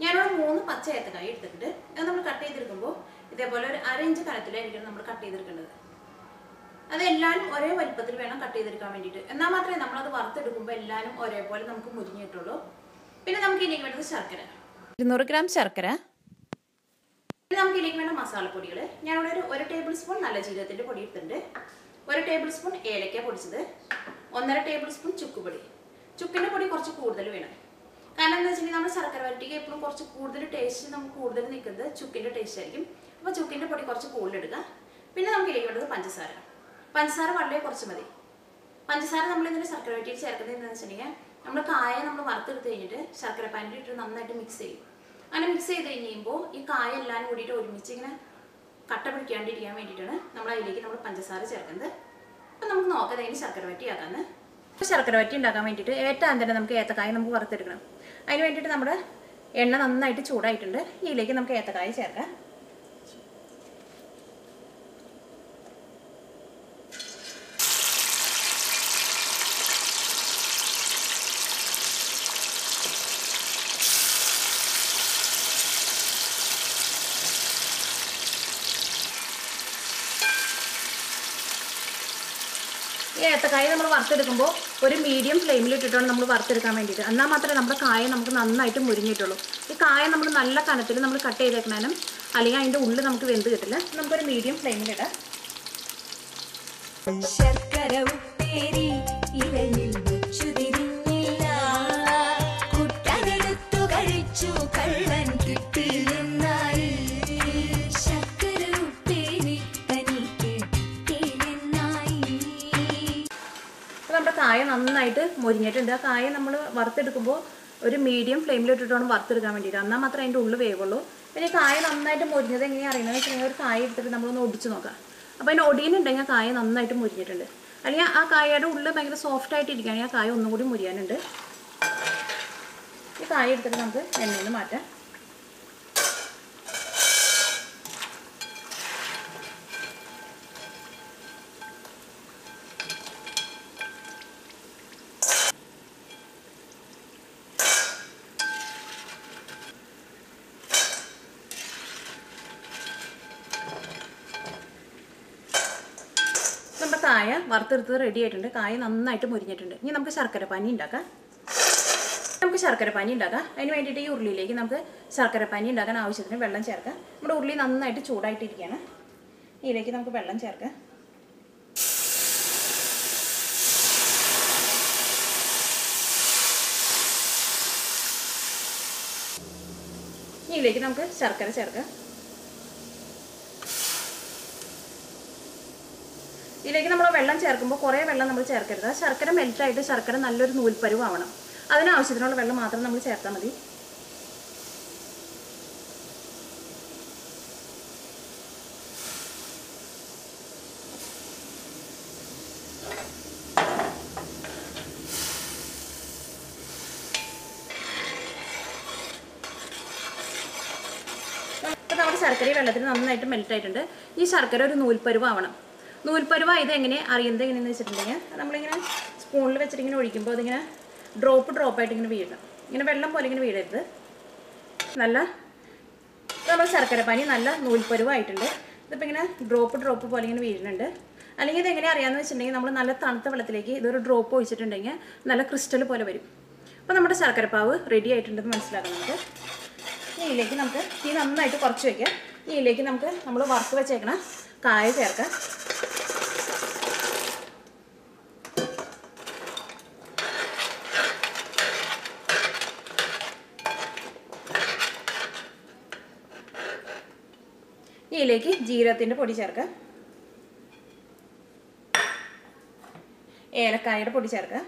ഞാനിവിടെ 3 പച്ച ഏത്തക്കായ എടുത്തിട്ട് അത് നമ്മൾ കട്ട് ചെയ്തെടുക്കുമ്പോൾ ഇതേപോലെ ഒരു 1/2 ഇഞ്ച് കനത്തിലായിരിക്കും നമ്മൾ കട്ട് ചെയ്തെടുക്കേണ്ടത്. അത് എല്ലാവരും ഒരേ വലുപ്പത്തിൽ വേണം കട്ട് ചെയ്തെടുക്കാൻ വേണ്ടിയിട്ട്. എന്നാൽ മാത്രമേ നമ്മളത് വറുത്തെടുക്കുമ്പോൾ എല്ലാവരും ഒരേപോലെ നമുക്ക് മുരിഞ്ഞ് കിട്ടുള്ളൂ. പിന്നെ നമുക്ക് ഇതിലേക്ക് വേണ്ടത് ശർക്കര, 200 ഗ്രാം ശർക്കര. പിന്നെ നമുക്ക് ഇതിലേക്ക് വേണ്ട മസാലപ്പൊടികൾ. ഞാനിവിടെ ഒരു 1 ടേബിൾ സ്പൂൺ നല്ല ജീരകത്തിൻ്റെ പൊടി എടുത്തിട്ടുണ്ട്, 1 ടേബിൾ സ്പൂൺ ഏലക്ക പൊടിച്ചത്, 1.5 ടേബിൾ സ്പൂൺ ചുക്കുപൊടി. ചുക്കിൻ്റെ പൊടി കുറച്ച് കൂടുതൽ വേണം. കാരണം എന്താ വെച്ചിട്ടുണ്ടെങ്കിൽ നമ്മൾ ശർക്കര വരട്ടിക്ക് എപ്പോഴും കുറച്ച് കൂടുതൽ ടേസ്റ്റ് നമുക്ക് കൂടുതൽ നിൽക്കുന്നത് ചുക്കിൻ്റെ ടേസ്റ്റ് ആയിരിക്കും. അപ്പോൾ ചുക്കിൻ്റെ പൊടി കുറച്ച് കൂടുതൽ എടുക്കുക. പിന്നെ നമുക്ക് ഇതിലേക്ക് വേണ്ടത് പഞ്ചസാര. പഞ്ചസാര വളരെ കുറച്ച് മതി. പഞ്ചസാര നമ്മൾ ഇതിൻ്റെ ശർക്കര വരട്ടിയിൽ ചേർക്കുന്നത് എന്താണെന്ന് വെച്ചിട്ടുണ്ടെങ്കിൽ നമ്മൾ കായ നമ്മൾ വറുത്തെടുത്ത് കഴിഞ്ഞിട്ട് ശർക്കര പാനിൽ ഇട്ട് നന്നായിട്ട് മിക്സ് ചെയ്യും. അങ്ങനെ മിക്സ് ചെയ്ത് കഴിയുമ്പോൾ ഈ കായ എല്ലാം കൂടിയിട്ട് ഒരുമിച്ച് ഇങ്ങനെ കട്ട പിടിക്കാണ്ടിരിക്കാൻ വേണ്ടിയിട്ടാണ് നമ്മൾ അതിലേക്ക് നമ്മൾ പഞ്ചസാര ചേർക്കുന്നത്. അപ്പം നമുക്ക് നോക്കാം അതിന് ശർക്കര വരട്ടി ആക്കാമെന്ന്. ശർക്കര വരട്ടി ഉണ്ടാക്കാൻ വേണ്ടിയിട്ട് ഏറ്റവും തന്നെ നമുക്ക് ഏത്തക്കായ നമുക്ക് വറുത്തെടുക്കണം. അതിന് വേണ്ടിയിട്ട് നമ്മുടെ എണ്ണ നന്നായിട്ട് ചൂടായിട്ടുണ്ട്. ഇതിലേക്ക് നമുക്ക് ഏത്തക്കായ ചേർക്കാം. ഈ ഏത്തക്കായ നമ്മൾ വറുത്തെടുക്കുമ്പോൾ ഒരു മീഡിയം ഫ്ലെയിമിൽ ഇട്ടിട്ടാണ് നമ്മൾ വറുത്തെടുക്കാൻ വേണ്ടിയിട്ട്. എന്നാൽ മാത്രമേ നമ്മുടെ കായ നമുക്ക് നന്നായിട്ട് മുരിഞ്ഞിട്ടുള്ളൂ. ഈ കായ നമ്മൾ നല്ല കനത്തിൽ നമ്മൾ കട്ട് ചെയ്തേക്കണേനും അല്ലെങ്കിൽ അതിൻ്റെ ഉള്ളിൽ നമുക്ക് വെന്ത് കിട്ടില്ല. നമുക്കൊരു മീഡിയം ഫ്ലെയിമിലിടാം. ശർക്കര ഉപ്പേരി ഇലയിൽ വെച്ചു തിരിഞ്ഞില്ല, കുട്ടനെടുത്തു കഴിച്ചു കള്ളൻ കിട്ടില്ലെന്നായി. ശർക്കര ഉപ്പേരി തനിക്ക് കിട്ടില്ലെന്നായി. നമ്മുടെ കായ നന്നായിട്ട് മുരിഞ്ഞിട്ടുണ്ട്. ആ കായ നമ്മൾ വറുത്തെടുക്കുമ്പോൾ ഒരു മീഡിയം ഫ്ലെയിമിലിട്ടിട്ടാണ് വറുത്തെടുക്കാൻ വേണ്ടിയിട്ട്. എന്നാൽ മാത്രമേ അതിൻ്റെ ഉള്ളിൽ വേവുള്ളൂ. പിന്നെ കായ നന്നായിട്ട് മുരിഞ്ഞത് എങ്ങനെയാണ് അറിയുന്നത് വെച്ചിട്ടുണ്ടെങ്കിൽ ഒരു കായ എടുത്തിട്ട് നമ്മളൊന്ന് ഒടിച്ച് നോക്കാം. അപ്പോൾ അതിന് ഒടിയുന്നുണ്ടെങ്കിൽ കായ നന്നായിട്ട് മുരിഞ്ഞിട്ടുണ്ട്. അല്ലെങ്കിൽ ആ കായയുടെ ഉള്ളിൽ ഭയങ്കര സോഫ്റ്റ് ആയിട്ട് ഇരിക്കുകയാണെങ്കിൽ ആ കായ ഒന്നും കൂടി മുരിയാനുണ്ട്. ഈ കായ എടുത്തിട്ട് നമുക്ക് എണ്ണയിൽ നിന്ന് മാറ്റാം. നമ്മുടെ കായ വറുത്തെടുത്തത് റെഡി ആയിട്ടുണ്ട്. കായ നന്നായിട്ട് മുരിഞ്ഞിട്ടുണ്ട്. ഇനി നമുക്ക് ശർക്കര പാനി ഉണ്ടാക്കാം. അതിന് വേണ്ടിയിട്ട് ഈ ഉരുളിയിലേക്ക് നമുക്ക് ശർക്കര പാനി ഉണ്ടാക്കാൻ ആവശ്യത്തിന് വെള്ളം ചേർക്കാം. നമ്മുടെ ഉരുളി നന്നായിട്ട് ചൂടായിട്ടിരിക്കുകയാണ്. ഇതിലേക്ക് നമുക്ക് വെള്ളം ചേർക്കാം. ഇതിലേക്ക് നമുക്ക് ശർക്കര ചേർക്കാം. ഇതിലേക്ക് നമ്മൾ വെള്ളം ചേർക്കുമ്പോൾ കുറേ വെള്ളം നമ്മൾ ചേർക്കരുത്. ശർക്കര മെൽറ്റായിട്ട് ശർക്കര നല്ലൊരു നൂൽപ്പരുവാവണം. അതിനാവശ്യത്തിനുള്ള വെള്ളം മാത്രം നമ്മൾ ചേർത്താൽ മതി. ഇപ്പോൾ നമ്മുടെ ശർക്കര വെള്ളത്തിൽ നന്നായിട്ട് മെൽറ്റായിട്ടുണ്ട്. ഈ ശർക്കര ഒരു നൂൽപ്പരുവാവണം. നൂൽപ്പരുവായത് എങ്ങനെ അറിയുന്നത് എങ്ങനെയെന്ന് വെച്ചിട്ടുണ്ടെങ്കിൽ നമ്മളിങ്ങനെ സ്പൂണിൽ വെച്ചിട്ട് ഇങ്ങനെ ഒഴിക്കുമ്പോൾ അതിങ്ങനെ ഡ്രോപ്പായിട്ട് ഇങ്ങനെ വീഴണം. ഇങ്ങനെ വെള്ളം പോലെ ഇങ്ങനെ വീഴരുത്. നല്ല നമ്മൾ ശർക്കര പാനി നല്ല നൂൽപ്പരുവായിട്ടുണ്ട്. ഇതിപ്പോൾ ഇങ്ങനെ ഡ്രോപ്പ് പോലെ ഇങ്ങനെ വീഴുന്നുണ്ട്. അല്ലെങ്കിൽ ഇതെങ്ങനെ അറിയാമെന്ന് വെച്ചിട്ടുണ്ടെങ്കിൽ നമ്മൾ നല്ല തണുത്ത വെള്ളത്തിലേക്ക് ഇതൊരു ഡ്രോപ്പ് ഒഴിച്ചിട്ടുണ്ടെങ്കിൽ നല്ല ക്രിസ്റ്റൽ പോലെ വരും. അപ്പോൾ നമ്മുടെ ശർക്കരപ്പാവ് റെഡി ആയിട്ടുണ്ടെന്ന് മനസ്സിലാക്കാം. നമുക്ക് ഇതിലേക്ക് നമുക്ക് ഈ നന്നായിട്ട് കുറച്ച് വയ്ക്കാം. ഇതിലേക്ക് നമുക്ക് നമ്മൾ വറുത്ത് വെച്ചേക്കണ കായ ചേർക്കാം. ഇതിലേക്ക് ജീരകത്തിൻ്റെ പൊടി ചേർക്കാം, ഏലക്കായയുടെ പൊടി ചേർക്കാം,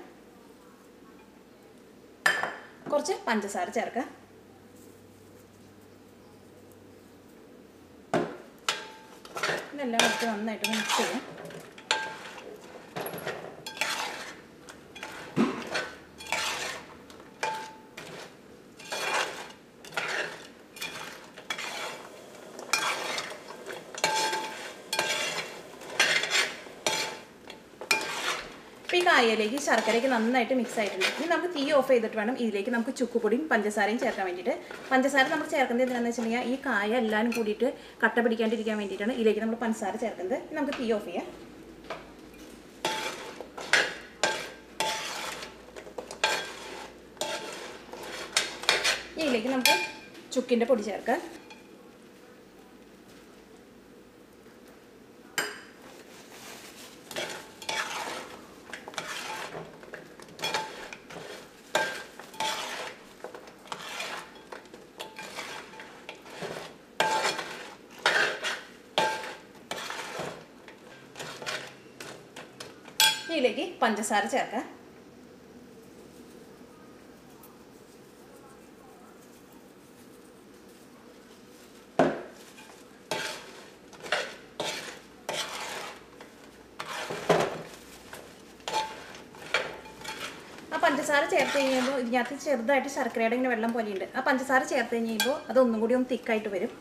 കുറച്ച് പഞ്ചസാര ചേർക്കാം. ഇതെല്ലാം എടുത്ത് നന്നായിട്ട് മിക്സ് ചെയ്യാം. ഇപ്പോൾ ഈ കായയിലേക്ക് ശർക്കരയ്ക്ക് നന്നായിട്ട് മിക്സ് ആയിട്ടുണ്ട്. ഇനി നമുക്ക് തീ ഓഫ് ചെയ്തിട്ട് വേണം ഇതിലേക്ക് നമുക്ക് ചുക്കുപൊടിയും പഞ്ചസാരയും ചേർക്കാൻ വേണ്ടിയിട്ട്. പഞ്ചസാര നമ്മൾ ചേർക്കുന്നത് എന്തിനാണെന്ന് വെച്ചിട്ടുണ്ടെങ്കിൽ ഈ കായ എല്ലാം കൂടിയിട്ട് കട്ട പിടിക്കാണ്ടിരിക്കാൻ വേണ്ടിയിട്ടാണ് ഇതിലേക്ക് നമ്മൾ പഞ്ചസാര ചേർക്കുന്നത്. ഇനി നമുക്ക് തീ ഓഫ് ചെയ്യാം. ഇതിലേക്ക് നമുക്ക് ചുക്കിൻ്റെ പൊടി ചേർക്കാം. ഇതിലേക്ക് പഞ്ചസാര ചേർക്കാം. ആ പഞ്ചസാര ചേർത്ത് കഴിയുമ്പോൾ ഇതിനകത്ത് ചെറുതായിട്ട് ശർക്കരയുടെ ഇങ്ങനെ വെള്ളം പോലെയുണ്ട്. ആ പഞ്ചസാര ചേർത്ത് കഴിയുമ്പോൾ അതൊന്നും കൂടി ഒന്ന് തിക്കായിട്ട് വരും.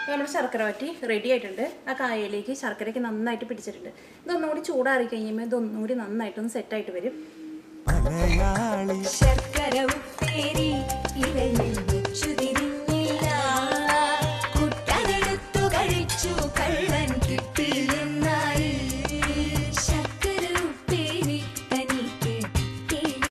നമ്മുടെ ശർക്കര വറ്റി റെഡി ആയിട്ടുണ്ട്. ആ കായയിലേക്ക് ശർക്കരയ്ക്ക് നന്നായിട്ട് പിടിച്ചിട്ടുണ്ട്. ഇതൊന്നും കൂടി ചൂടാറി കഴിയുമ്പോൾ ഇതൊന്നും കൂടി നന്നായിട്ടൊന്ന് സെറ്റായിട്ട് വരും. ശർക്കര ഉപ്പേരി